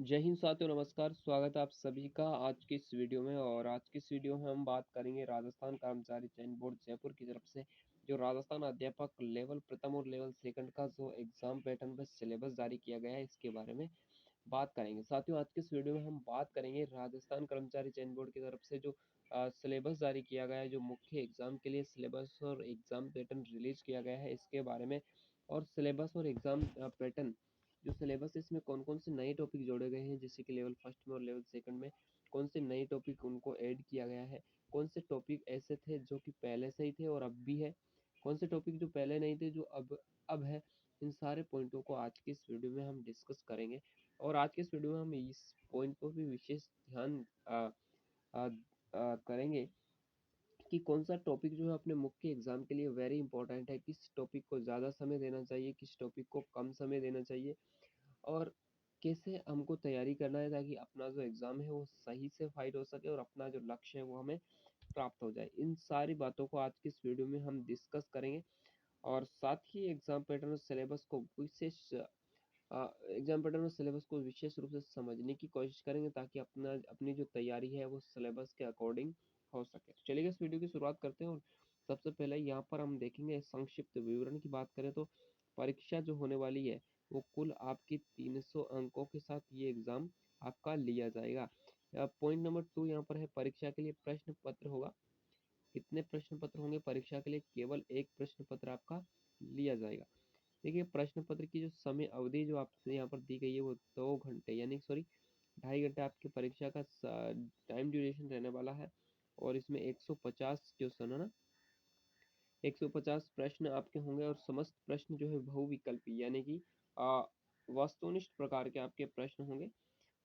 जय हिंद साथियों, नमस्कार। स्वागत है आप सभी का आज की इस वीडियो में। और आज की इस वीडियो में हम बात करेंगे राजस्थान कर्मचारी चयन बोर्ड जयपुर की तरफ से जो राजस्थान अध्यापक लेवल प्रथम और लेवल सेकंड का जो एग्जाम पैटर्न पर सिलेबस जारी किया गया है, इसके बारे में बात करेंगे। साथियों, आज के इस वीडियो में हम बात करेंगे राजस्थान कर्मचारी चयन बोर्ड की तरफ से जो सिलेबस जारी किया गया है, जो मुख्य एग्जाम के लिए सिलेबस और एग्जाम पैटर्न रिलीज किया गया है, इसके बारे में। और सिलेबस और एग्जाम पैटर्न जो सिलेबस इसमें कौन कौन से नए टॉपिक जोड़े गए हैं, जैसे कि लेवल फर्स्ट में और लेवल सेकंड में कौन से नए टॉपिक उनको ऐड किया गया है, कौन से टॉपिक ऐसे थे जो कि पहले से ही थे और अब भी है, कौन से टॉपिक जो पहले नहीं थे जो अब है। इन सारे पॉइंटों को आज की इस वीडियो में हम डिस्कस करेंगे। और आज के इस वीडियो में हम इस पॉइंट पर भी विशेष ध्यान करेंगे कि कौन सा टॉपिक जो है अपने मुख्य एग्जाम के लिए वेरी इंपॉर्टेंट है, किस टॉपिक को ज़्यादा समय देना चाहिए, किस टॉपिक को कम समय देना चाहिए, और कैसे हमको तैयारी करना है ताकि अपना जो एग्ज़ाम है वो सही से फाइट हो सके और अपना जो लक्ष्य है वो हमें प्राप्त हो जाए। इन सारी बातों को आज की इस वीडियो में हम डिस्कस करेंगे। और साथ ही एग्ज़ाम पैटर्न और सिलेबस को विशेष एग्जाम पैटर्न और सिलेबस को विशेष रूप से समझने की कोशिश करेंगे ताकि अपनी जो तैयारी है वो सिलेबस के अकॉर्डिंग हो सके। तो चलिए इस वीडियो की शुरुआत करते हैं। और सबसे पहले यहाँ पर हम देखेंगे संक्षिप्त विवरण की बात करें तो परीक्षा जो होने वाली है वो कुल आपकी 300 अंकों के साथ ये एग्ज़ाम आपका लिया जाएगा। पॉइंट नंबर 2 यहाँ पर है, परीक्षा के लिए प्रश्न पत्र होगा। कितने प्रश्न पत्र होंगे परीक्षा के लिए? केवल एक प्रश्न पत्र आपका लिया जाएगा। देखिए, प्रश्न पत्र की जो समय अवधि जो आपसे यहाँ पर दी गई है वो 2 घंटे यानी सॉरी 2.5 घंटे आपकी परीक्षा का टाइम ड्यूरेशन रहने वाला है। और इसमें 150 क्वेश्चन है ना, 150 प्रश्न आपके होंगे। और समस्त प्रश्न जो है बहुविकल्पी यानी कि वस्तुनिष्ठ प्रकार के आपके प्रश्न होंगे।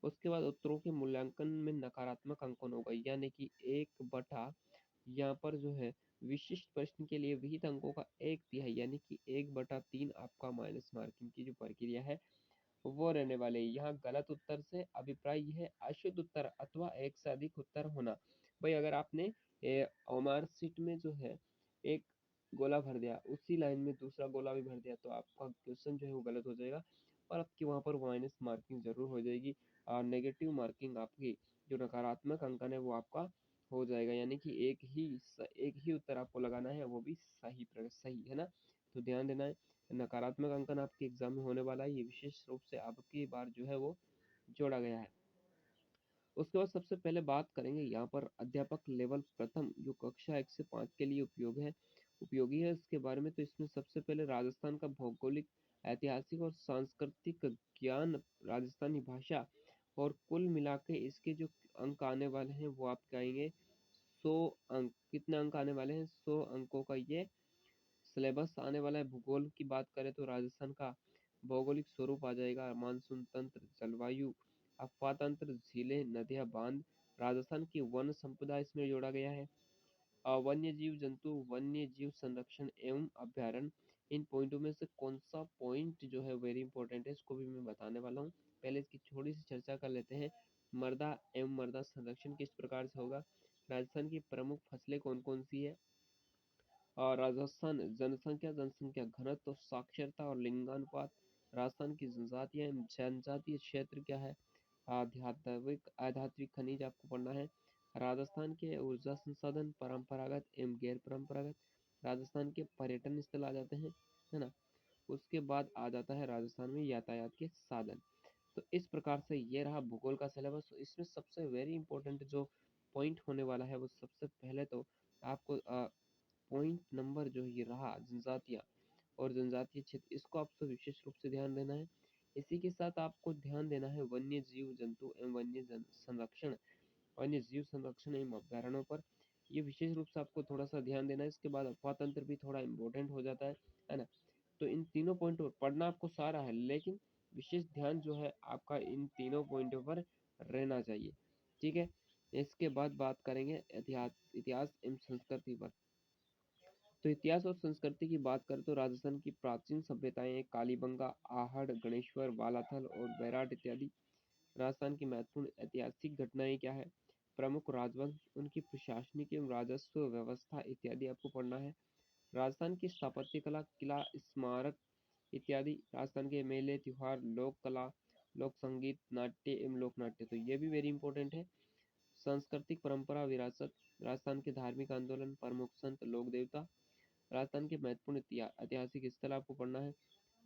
उसके बाद उत्तरों के मूल्यांकन में नकारात्मक अंकन होगा, यानी कि 1/, यहाँ पर जो है विशिष्ट प्रश्न के लिए विहित अंकों का 1/3 यानी कि 1/3 आपका माइनस मार्किंग की जो प्रक्रिया है वो रहने वाले। यहाँ गलत उत्तर से अभिप्राय यह है अशुद्ध उत्तर अथवा एक से अधिक उत्तर होना। भाई, अगर आपने मार्कशीट में जो है एक गोला भर दिया, उसी लाइन में दूसरा गोला भी भर दिया, तो आपका क्वेश्चन जो है वो गलत हो जाएगा और आपकी वहाँ पर माइनस मार्किंग जरूर हो जाएगी। और नेगेटिव मार्किंग आपकी जो नकारात्मक अंकन है वो आपका हो जाएगा, यानी कि एक ही उत्तर आपको लगाना है, वो भी सही है ना। तो ध्यान देना है, नकारात्मक अंकन आपके एग्जाम में होने वाला है, ये विशेष रूप से आपकी बार जो है वो जोड़ा गया है। उसके बाद सबसे पहले बात करेंगे यहाँ पर अध्यापक लेवल प्रथम जो कक्षा 1 से 5 के लिए उपयोगी है इसके बारे में। तो इसमें सबसे पहले राजस्थान का भौगोलिक, ऐतिहासिक और सांस्कृतिक ज्ञान, राजस्थानी भाषा, और कुल मिला के इसके जो अंक आने वाले हैं वो आपके आएंगे 100 अंक। कितने अंक आने वाले हैं? 100 अंकों का ये सिलेबस आने वाला है। भूगोल की बात करें तो राजस्थान का भौगोलिक स्वरूप आ जाएगा, मानसून तंत्र, जलवायु, अफवाह तंत्र, झीलें, नदियां, बांध। राजस्थान की वन संपदा इसमें जोड़ा गया है। वन्य जीव जंतु, वन्य जीव संरक्षण एवं अभ्यारण्य। इन पॉइंटों में से कौन सा पॉइंट जो है वेरी इंपॉर्टेंट है, इसको भी मैं बताने वाला हूँ। पहले इसकी थोड़ी सी चर्चा कर लेते हैं। मृदा एवं मृदा संरक्षण किस प्रकार से होगा? राजस्थान की प्रमुख फसलें कौन कौन सी है? और राजस्थान जनसंख्या घनत्व, साक्षरता और लिंगानुपात। राजस्थान की जनजातियाँ जनजातीय क्षेत्र क्या है? आध्यात्मिक खनिज आपको पढ़ना है। राजस्थान के ऊर्जा संसाधन परंपरागत एवं गैर परंपरागत। राजस्थान के पर्यटन स्थल आ जाते हैं, है ना। उसके बाद आ जाता है राजस्थान में यातायात के साधन। तो इस प्रकार से ये रहा भूगोल का सिलेबस। इसमें सबसे वेरी इंपॉर्टेंट जो पॉइंट होने वाला है वो सबसे पहले तो आपको पॉइंट नंबर जो ये रहा जनजातियाँ और जनजातीय क्षेत्र, इसको आपको विशेष रूप से ध्यान देना है। इसी के साथ आपको ध्यान देना है वन्य जीव जंतु एवं संरक्षण, वन्य जीव संरक्षण एवं अभ्यारण्यों पर। ये विशेष रूप से आपको थोड़ा सा ध्यान देना है। इसके बाद अफवाह तंत्र भी थोड़ा इम्पोर्टेंट हो जाता है ना। तो इन तीनों पॉइंटों पर पढ़ना आपको सारा है, लेकिन विशेष ध्यान जो है आपका इन तीनों पॉइंटों पर रहना चाहिए। ठीक है। इसके बाद बात करेंगे इतिहास एवं संस्कृति पर। तो इतिहास और संस्कृति की बात करें तो राजस्थान की प्राचीन सभ्यताएं कालीबंगा, आहड़, गणेश्वर, बालाथल और बैराट इत्यादि। राजस्थान की महत्वपूर्ण ऐतिहासिक घटनाएं क्या है? प्रमुख राजवंश, उनकी प्रशासनिक एवं राजस्व व्यवस्था इत्यादि आपको पढ़ना है। राजस्थान की स्थापत्य कला, किला, स्मारक इत्यादि। राजस्थान के मेले, त्योहार, लोक कला लोक संगीत, नाट्य एवं लोक नाट्य, तो ये भी वेरी इंपॉर्टेंट है। सांस्कृतिक परंपरा विरासत, राजस्थान के धार्मिक आंदोलन, प्रमुख संत, लोक देवता, राजस्थान के महत्वपूर्ण ऐतिहासिक स्थल आपको पढ़ना है,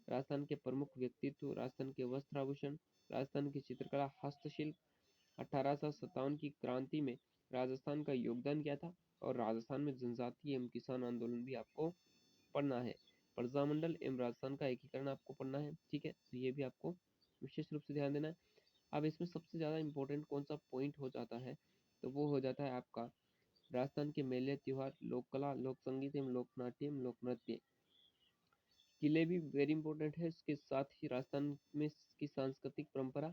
राजस्थान के प्रमुख व्यक्तित्व, राजस्थान के वस्त्र आभूषण, राजस्थान की चित्रकला, हस्तशिल्प, 1857 की क्रांति में राजस्थान का योगदान क्या था, और राजस्थान में जनजातीय एवं किसान आंदोलन भी आपको पढ़ना है। प्रजामंडल एवं राजस्थान का एकीकरण आपको पढ़ना है, ठीक है, तो ये भी आपको विशेष रूप से ध्यान देना है। अब इसमें सबसे ज़्यादा इंपॉर्टेंट कौन सा पॉइंट हो जाता है, तो वो हो जाता है आपका राजस्थान के मेले, त्योहार, लोक कला, लोक संगीत एवं लोक नाट्य एवं लोक नृत्य। किले भी वेरी इंपॉर्टेंट है, इसके साथ ही राजस्थान में की सांस्कृतिक परंपरा।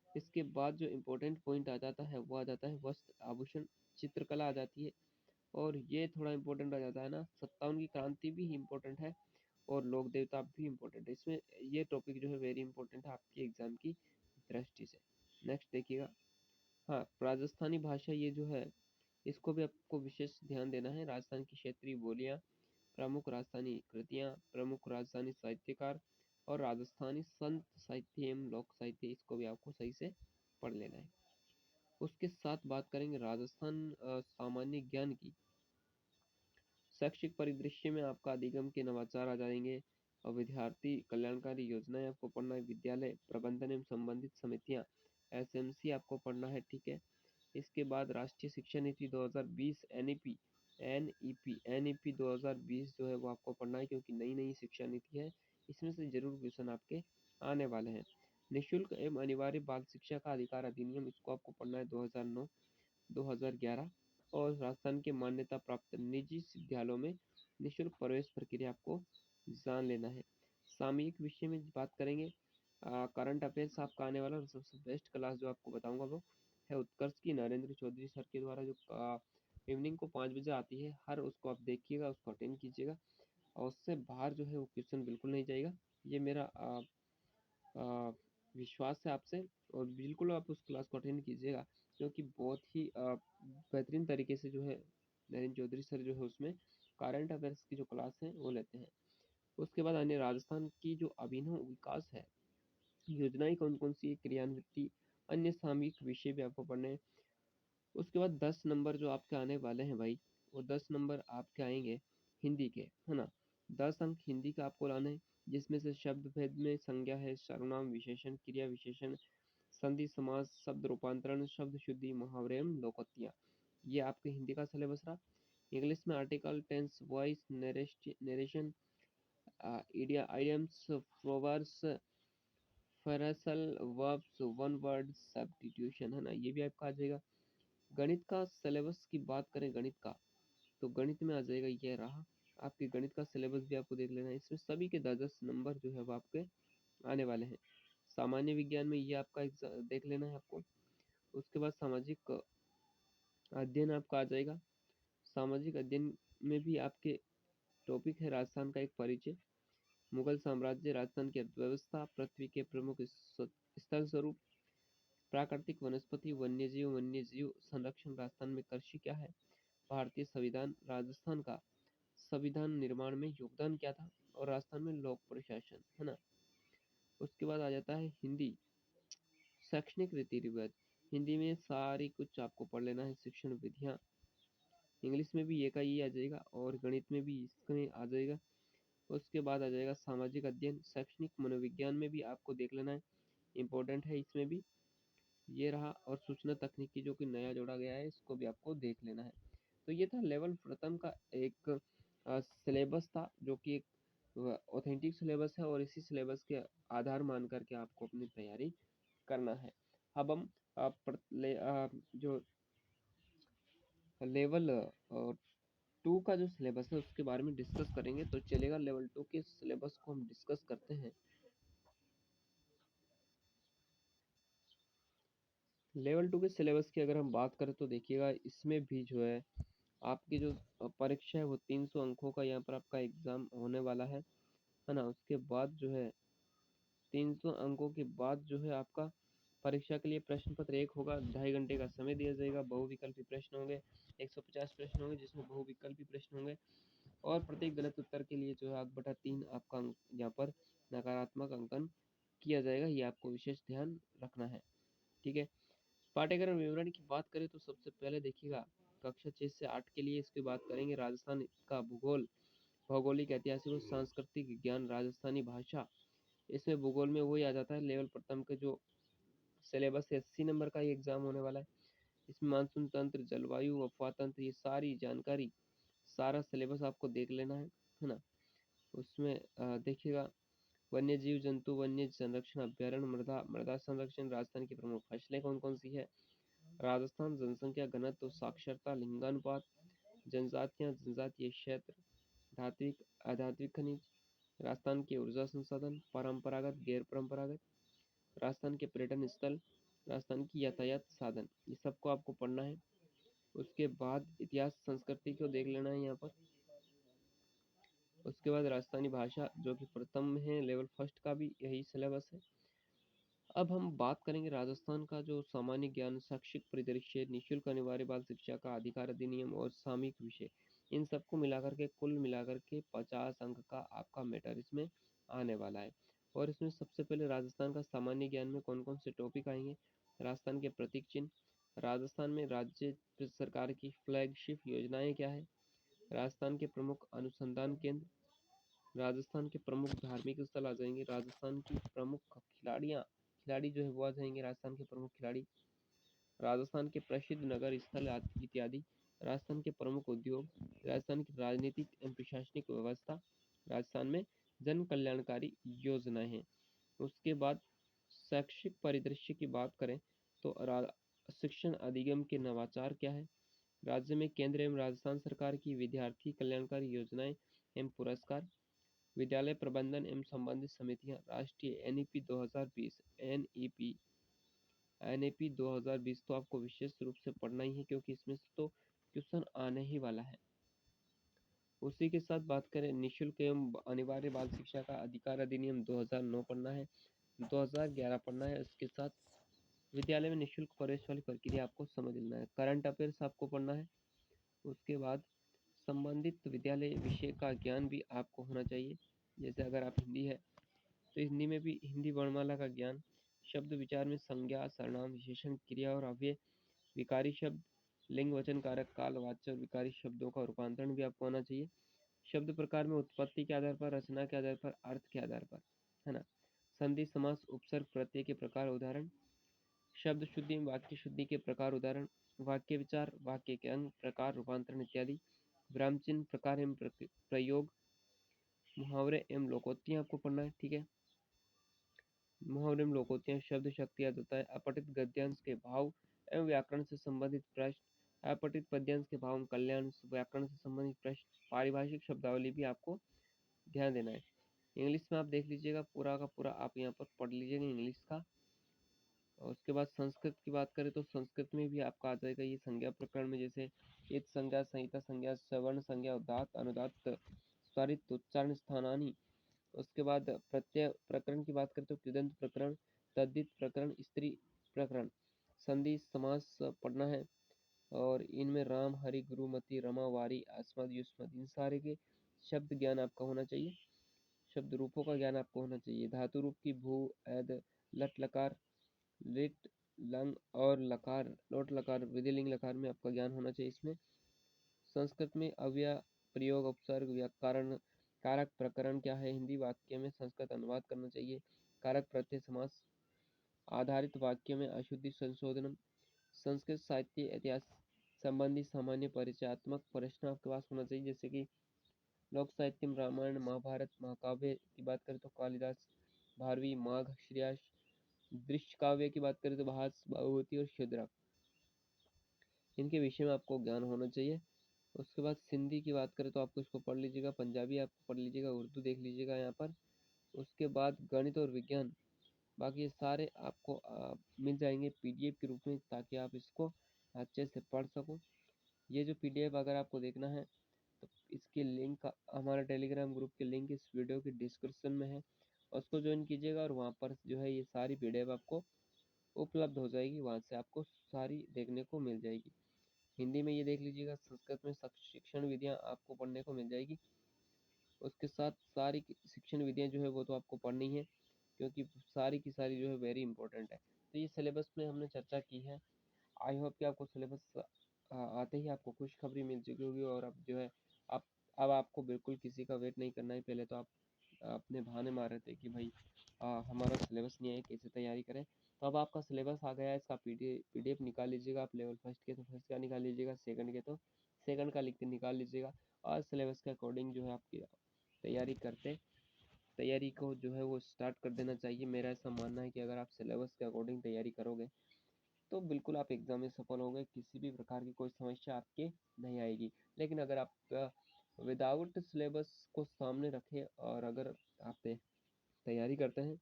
इसके बाद जो इम्पोर्टेंट पॉइंट आ जाता है वो आ जाता है वस्त्र आभूषण, चित्रकला आ जाती है, और ये थोड़ा इम्पोर्टेंट आ जाता है ना, 57 की क्रांति भी इम्पोर्टेंट है, और लोक देवता भी इम्पोर्टेंट है। इसमें ये टॉपिक जो है वेरी इंपॉर्टेंट है आपकी एग्जाम की दृष्टि से। नेक्स्ट देखिएगा, हाँ, राजस्थानी भाषा ये जो है इसको भी आपको विशेष ध्यान देना है। राजस्थान की क्षेत्रीय बोलियाँ, प्रमुख राजस्थानी कृतियाँ, प्रमुख राजस्थानी साहित्यकार और राजस्थानी संत साहित्य एवं लोक साहित्य, इसको भी आपको सही से पढ़ लेना है। उसके साथ बात करेंगे राजस्थान सामान्य ज्ञान की। शैक्षिक परिदृश्य में आपका अधिगम के नवाचार आ जाएंगे, और विद्यार्थी कल्याणकारी योजनाएं आपको पढ़ना है, विद्यालय प्रबंधन एवं संबंधित समितियां, एसएमसी आपको पढ़ना है, ठीक है। इसके बाद राष्ट्रीय शिक्षा नीति 2020 एनईपी, एनईपी 2020 जो है वो आपको पढ़ना है, क्योंकि नई नई शिक्षा नीति है, इसमें से जरूर क्वेश्चन आपके आने वाले हैं। निःशुल्क एवं अनिवार्य बाल शिक्षा का अधिकार अधिनियम, इसको आपको पढ़ना है 2009 2011। और राजस्थान के मान्यता प्राप्त निजी विद्यालयों में निःशुल्क प्रवेश प्रक्रिया आपको जान लेना है। सामयिक विषय में बात करेंगे, करंट अफेयर्स आपका आने वाला, और सबसे बेस्ट क्लास जो आपको बताऊंगा वो है उत्कर्ष की, नरेंद्र चौधरी सर के द्वारा, जो इवनिंग को 5 बजे आती है, हर उसको आप देखिएगा, उसको अटेंड कीजिएगा, और उससे बाहर जो है वो क्वेश्चन बिल्कुल नहीं जाएगा, ये मेरा विश्वास है आपसे। और बिल्कुल आप उस क्लास को अटेंड कीजिएगा, क्योंकि बहुत ही बेहतरीन तरीके से जो है नरेंद्र चौधरी सर जो है उसमें करंट अफेयर्स की जो क्लास है वो लेते हैं। उसके बाद अन्य राजस्थान की जो अभिनव विकास है, योजनाएं कौन कौन सी क्रियान्वित, अन्य सामयिक विषय भी आपको पढ़ने हैं। उसके बाद 10 नंबर जो आपके आने वाले हैं भाई, वो 10 नंबर आपके आएंगे हिंदी के, है ना। 10 अंक हिंदी का आपको लाना है, जिसमें से शब्द भेद में संज्ञा है, सर्वनाम, विशेषण, क्रिया विशेषण, संधि, समास, शब्द रूपांतरण, शब्द शुद्धि, मुहावरे एवं लोकोक्तियाँ, ये आपके हिंदी का सिलेबस रहा। इंग्लिश में article, tense, voice, narration, idioms, proverbs, phrasal, verbs, one word substitution, है ना, ये भी आपका आ जाएगा। गणित का सिलेबस की बात करें गणित का, तो गणित में आ जाएगा, ये रहा आपके गणित का सिलेबस भी आपको देख लेना है, इसमें सभी के 10 नंबर जो है वो आपके आने वाले हैं। सामान्य विज्ञान में ये आपका देख लेना है आपको। उसके बाद सामाजिक अध्ययन आपका आ जाएगा। सामाजिक अध्ययन में भी आपके टॉपिक है राजस्थान का एक परिचय, मुगल साम्राज्य, राजस्थान की अर्थव्यवस्था, पृथ्वी के प्रमुख स्थल स्वरूप, प्राकृतिक वनस्पति, वन्यजीव संरक्षण, राजस्थान में कृषि क्या है, भारतीय संविधान, राजस्थान का संविधान निर्माण में योगदान क्या था, और राजस्थान में लोक प्रशासन, है ना। उसके बाद आ जाता है हिंदी, शैक्षणिक रीति रिवाज, हिंदी में सारी कुछ आपको पढ़ लेना है, शिक्षण विधियाँ, इंग्लिश में भी ये का ये आ जाएगा, और गणित में भी इसमें आ जाएगा। उसके बाद आ जाएगा सामाजिक अध्ययन, शैक्षणिक मनोविज्ञान में भी आपको देख लेना है, इंपॉर्टेंट है इसमें भी, ये रहा। और सूचना तकनीकी जो कि नया जोड़ा गया है, इसको भी आपको देख लेना है। तो ये था लेवल प्रथम का एक सिलेबस था, जो कि एक ऑथेंटिक सिलेबस है, और इसी सिलेबस के आधार मान करके आपको अपनी तैयारी करना है। अब हम जो लेवल 2 का जो सिलेबस है उसके बारे में डिस्कस करेंगे, तो चलेगा, लेवल 2 के सिलेबस को हम डिस्कस करते हैं। लेवल 2 के सिलेबस की अगर हम बात करें तो देखिएगा, इसमें भी जो है आपकी जो परीक्षा है वो 300 अंकों का यहाँ पर आपका एग्जाम होने वाला है ना। उसके बाद जो है 300 अंकों के बाद जो है आपका परीक्षा के लिए प्रश्न पत्र एक होगा, 2.5 घंटे का समय दिया जाएगा, बहुविकल्पी प्रश्न होंगे, 150 प्रश्न होंगे जिसमें बहुविकल्पी प्रश्न होंगे, और प्रत्येक गलत उत्तर के लिए जो है 8/3 आपका यहाँ पर नकारात्मक अंकन किया जाएगा, ये आपको विशेष ध्यान रखना है। ठीक है, पाठ्यक्रम विवरण की बात करें तो सबसे पहले देखिएगा कक्षा 6 से 8 के लिए इसकी बात करेंगे। राजस्थान का भूगोल, भौगोलिक, ऐतिहासिक और सांस्कृतिक ज्ञान, राजस्थानी भाषा, इसमें भूगोल में वही आ जाता है। लेवल प्रथम के जो सिलेबस है 80 नंबर का ये एग्जाम होने वाला है। इसमें मानसून तंत्र, जलवायु, अफवाह तंत्र, ये सारी जानकारी, सारा सिलेबस आपको देख लेना है ना। उसमें देखिएगा वन्य जीव जंतु, वन्य संरक्षण अभ्यारण्य, मृदा मृदा संरक्षण, राजस्थान की प्रमुख फसलें कौन कौन सी है, राजस्थान, जनसंख्या घनत्व, साक्षरता, लिंगानुपात, जनजातियां, जनजातीय क्षेत्र, धात्विक अधात्विक खनिज, राजस्थान के ऊर्जा संसाधन, परंपरागत गैर परंपरागत, राजस्थान के पर्यटन स्थल, राजस्थान की यातायात साधन, ये सबको आपको पढ़ना है। उसके बाद इतिहास संस्कृति को देख लेना है यहाँ पर। उसके बाद राजस्थानी भाषा जो कि प्रथम है, लेवल फर्स्ट का भी यही सिलेबस है। अब हम बात करेंगे राजस्थान का जो सामान्य ज्ञान, शैक्षिक परिदृश्य, निःशुल्क अनिवार्य बाल शिक्षा का अधिकार अधिनियम और सामयिक विषय, इन सबको मिलाकर के कुल मिलाकर के 50 अंक का आपका मैटर इसमें आने वाला है। और इसमें सबसे पहले राजस्थान का सामान्य ज्ञान में कौन कौन से टॉपिक आएंगे, राजस्थान के प्रतीक चिन्ह, राजस्थान में राज्य सरकार की फ्लैगशिप योजनाएं क्या है, राजस्थान के प्रमुख अनुसंधान केंद्र, राजस्थान के प्रमुख धार्मिक स्थल आ जाएंगे, राजस्थान की प्रमुख खिलाड़ी जो है वो आ जाएंगे, राजस्थान के प्रमुख खिलाड़ी, राजस्थान के प्रसिद्ध नगर स्थल इत्यादि, राजस्थान के प्रमुख उद्योग, राजस्थान की राजनीतिक एवं प्रशासनिक व्यवस्था, राजस्थान में जन कल्याणकारी योजनाएं हैं। उसके बाद शैक्षिक परिदृश्य की बात करें तो शिक्षण अधिगम के नवाचार क्या है, राज्य में केंद्र एवं राजस्थान सरकार की विद्यार्थी कल्याणकारी योजनाएं एवं पुरस्कार, विद्यालय प्रबंधन एवं संबंधित समितियां, राष्ट्रीय एनईपी 2020, एनईपी 2020 तो आपको विशेष रूप से पढ़ना ही है क्योंकि इसमें से तो क्वेश्चन आने ही वाला है। उसी के साथ बात करें निःशुल्क एवं अनिवार्य बाल शिक्षा का अधिकार अधिनियम 2009 पढ़ना है, 2011 पढ़ना है। इसके साथ विद्यालय में निःशुल्क प्रवेश वाली प्रक्रिया आपको समझ लेना है, करंट अफेयर्स आपको पढ़ना है। उसके बाद संबंधित विद्यालय विषय का ज्ञान भी आपको होना चाहिए। जैसे अगर आप हिंदी है तो हिंदी में भी हिंदी वर्णमाला का ज्ञान, शब्द विचार में संज्ञा, सर्वनाम, विशेषण, क्रिया और अव्यय, विकारी शब्द, लिंग, वचन, कारक, काल, वाच्य और विकारी शब्दों का रूपांतरण भी आपको आना चाहिए। शब्द प्रकार में उत्पत्ति के आधार पर, रचना के आधार पर, अर्थ के आधार पर, है ना। संधि, समास, उपसर्ग, प्रत्यय के प्रकार, उदाहरण, शब्द शुद्धि, वाक्य शुद्धि के प्रकार, उदाहरण, वाक्य विचार, वाक्य के अंग, प्रकार, रूपांतरण इत्यादि, विराम चिन्ह, प्रकार एवं प्रयोग, मुहावरे एवं लोकोक्तियां आपको पढ़ना है। ठीक है, मुहावरे एवं लोकोक्तियां, शब्द शक्ति आ जाता है, अपठित गद्यांश के भाव एवं व्याकरण से संबंधित प्रश्न, अपठित पद्यांश के भाव एवं कल्याण व्याकरण से संबंधित प्रश्न, पारिभाषिक शब्दावली भी आपको ध्यान देना है। इंग्लिश में आप देख लीजिएगा पूरा का पूरा आप यहाँ पर पढ़ लीजिएगा इंग्लिश का। और उसके बाद संस्कृत की बात करें तो संस्कृत में भी आपका आ जाएगा ये संज्ञा प्रकरण में, जैसे इत संज्ञा, संहिता संज्ञा, सवर्ण संज्ञा, उदात्त, अनुदात्त, स्वरित, उच्चारण, स्थानानी। उसके बाद प्रत्यय प्रकरण की बात करें तो कृदंत प्रकरण, तद्धित प्रकरण, स्त्री प्रकरण, संधि समास पढ़ना है। और इनमें राम, हरि, गुरु, मति, रमा, वारी, अस्मद, युष्मद, इन सारे के शब्द ज्ञान आपका होना चाहिए। शब्द रूपों का ज्ञान आपको होना चाहिए। धातु रूप की भू, ऐद, लट लकार, लिट, लंग और लकार, लोट लकार, विधिलिंग लकार में आपका ज्ञान होना चाहिए। इसमें संस्कृत में अव्यय, प्रयोग, उपसर्ग, व्याकरण, कारक प्रकरण क्या है, हिंदी वाक्य में संस्कृत अनुवाद करना चाहिए, कारक प्रत्यय समास आधारित वाक्य में अशुद्धि संशोधन, संस्कृत साहित्य इतिहास संबंधी सामान्य परिचयात्मक प्रश्न आपके पास होना चाहिए। जैसे कि लोक साहित्य में रामायण, महाभारत, महाकाव्य की बात करें तो कालिदास, भारवी, माघ, श्रेयास, दृश्य काव्य की बात करें तो भास, भगवती और शूद्रक, इनके विषय में आपको ज्ञान होना चाहिए। उसके बाद सिंधी की बात करें तो आपको इसको पढ़ लीजिएगा, पंजाबी आपको पढ़ लीजिएगा, उर्दू देख लीजिएगा यहाँ पर। उसके बाद गणित और विज्ञान, बाकी ये सारे आपको मिल जाएंगे पीडीएफ के रूप में, ताकि आप इसको अच्छे से पढ़ सको। ये जो पीडीएफ अगर आपको देखना है तो इसके लिंक हमारे टेलीग्राम ग्रुप के लिंक इस वीडियो के डिस्क्रिप्शन में है, उसको ज्वाइन कीजिएगा और वहाँ पर जो है ये सारी पीडीएफ आपको उपलब्ध हो जाएगी, वहाँ से आपको सारी देखने को मिल जाएगी। हिंदी में ये देख लीजिएगा, संस्कृत में शिक्षण विधियाँ आपको पढ़ने को मिल जाएगी। उसके साथ सारी शिक्षण विधियाँ जो है वो तो आपको पढ़नी है। क्योंकि सारी की सारी जो है वेरी इंपॉर्टेंट है। तो ये सिलेबस में हमने चर्चा की है। आई होप कि आपको सिलेबस आते ही आपको खुशखबरी मिल चुकी होगी, और अब जो है आप अब आपको बिल्कुल किसी का वेट नहीं करना है। पहले तो आप अपने बहाने मार रहे थे कि भाई हमारा सिलेबस नहीं है, कैसे तैयारी करें। तो अब आपका सिलेबस आ गया है, इसका पीडीएफ निकाल लीजिएगा। आप लेवल फर्स्ट के तो फर्स्ट का निकाल लीजिएगा, सेकंड के तो सेकंड का लिख के निकाल लीजिएगा, और सिलेबस के अकॉर्डिंग जो है आपकी तैयारी को जो है वो स्टार्ट कर देना चाहिए। मेरा ऐसा मानना है कि अगर आप सिलेबस के अकॉर्डिंग तैयारी करोगे तो बिल्कुल आप एग्जाम में सफल होंगे, किसी भी प्रकार की कोई समस्या आपके नहीं आएगी। लेकिन अगर आप विदाउट सिलेबस को सामने रखे और अगर आप तैयारी करते हैं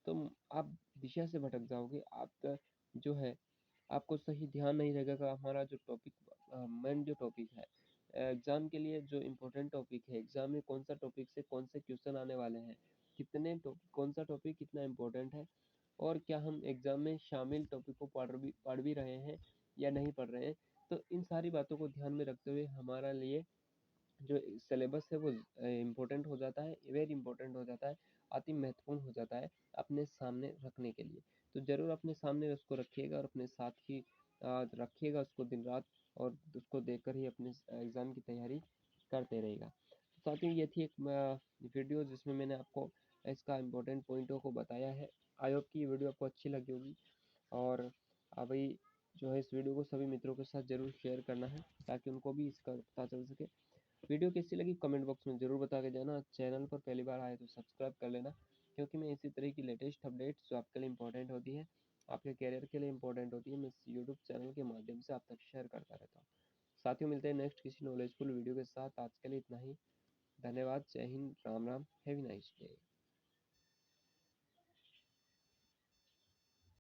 तो आप दिशा से भटक जाओगे। आप जो है आपको सही ध्यान नहीं रहेगा कि हमारा जो टॉपिक मेन जो टॉपिक है एग्जाम के लिए, जो इम्पोर्टेंट टॉपिक है एग्जाम में, कौन सा टॉपिक से कौन से क्वेश्चन आने वाले हैं, कौन सा टॉपिक कितना इम्पोर्टेंट है, और क्या हम एग्जाम में शामिल टॉपिक को पढ़ भी रहे हैं या नहीं पढ़ रहे हैं। तो इन सारी बातों को ध्यान में रखते हुए हमारा लिए जो सिलेबस है वो इम्पोर्टेंट हो जाता है, वेरी इंपॉर्टेंट हो जाता है, अति महत्वपूर्ण हो जाता है अपने सामने रखने के लिए। तो ज़रूर अपने सामने उसको रखिएगा और अपने साथ ही रखिएगा उसको दिन रात, और उसको देखकर ही अपने एग्ज़ाम की तैयारी करते रहेगा। तो साथियों, ये थी एक वीडियो जिसमें मैंने आपको इसका इम्पोर्टेंट पॉइंटों को बताया है। आई होप कि ये वीडियो आपको अच्छी लगी होगी, और अभी जो है इस वीडियो को सभी मित्रों के साथ ज़रूर शेयर करना है ताकि उनको भी इसका पता चल सके। वीडियो कैसी लगी कमेंट बॉक्स में ज़रूर बता के जाना। चैनल पर पहली बार आए तो सब्सक्राइब कर लेना, क्योंकि मैं इसी तरह की लेटेस्ट अपडेट्स जो आपके लिए इंपॉर्टेंट होती है, आपके करियर के लिए इंपॉर्टेंट होती है, मैं इस यूट्यूब चैनल के माध्यम से आप तक शेयर करता रहता हूँ। साथियों, मिलते हैं नेक्स्ट किसी नॉलेजफुल वीडियो के साथ। आज के लिए इतना ही। धन्यवाद। जय Hind. Ram Ram. Have a nice day.